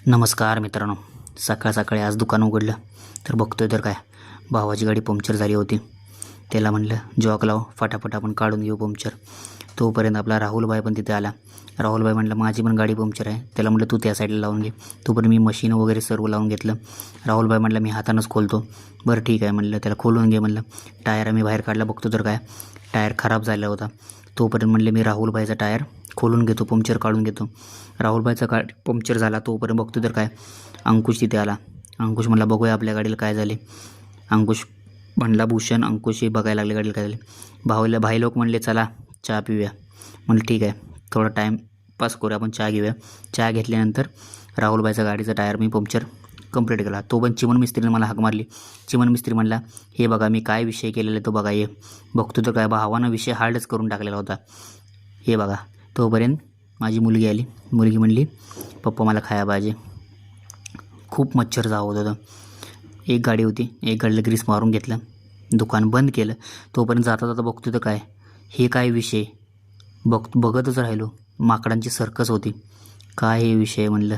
नमस्कार मित्रांनो. सकाळ सकाळी आज दुकान उघडलं तर बघतोय तर काय, भावाची गाडी पंक्चर झाली होती. त्याला म्हणलं जॉक लाव, फटाफट आपण काढून घेऊ पंक्चर. तोपर्यंत आपला राहुलभाई पण तिथे आला. राहुलभाई म्हणलं माझी पण गाडी पंक्चर आहे. त्याला म्हटलं तू त्या साईडला लावून घे. तोपर्यंत मी मशीन वगैरे सर्व लावून घेतलं. राहुलभाई म्हणलं मी हातानंच खोलतो. बरं ठीक आहे म्हणलं, त्याला खोलून घे म्हणलं. टायर आम्ही बाहेर काढला, बघतो तर काय टायर खराब झाला होता. तोपर्यंत म्हणले मी राहुलभाईचा टायर खोलून घेतो, पंक्चर काढून घेतो. राहुलभाईचा पंक्चर झाला. तोपर्यंत बघतो तर काय अंकुश तिथे आला. अंकुश म्हणला बघूया आपल्या गाडीला काय झाले. अंकुश म्हणला भूषण, अंकुश हे बघायला लागले गाडीला काय झाले. भाई लोक म्हणले चला चहा पिऊया. म्हणलं ठीक आहे, थोडा टाईम पास करूया, आपण चहा घेऊया. चहा घेतल्यानंतर राहुलभाईचा गाडीचा टायर मी पंक्चर कंप्लीट केला. तो पण चिमण मिस्त्रीने मला हाक मारली. चिमण मिस्त्री म्हणला हे बघा मी काय विषय केलेला तो बघा. ये बघतो तर काय भावानं विषय हार्डच करून टाकलेला होता. हे बघा. तोपर्यंत माझी मुलगी आली. मुलगी म्हणली पप्पा मला खाया पाहिजे. खूप मच्छर चावत होतं. एक गाडी होती, एक गाडीला ग्रीस मारून घेतलं, दुकान बंद केलं. तोपर्यंत जाता जाता बघतो तर काय हे काय विषय बघतच राहिलो. माकडांची सर्कस होती. काय हे विषय म्हणलं.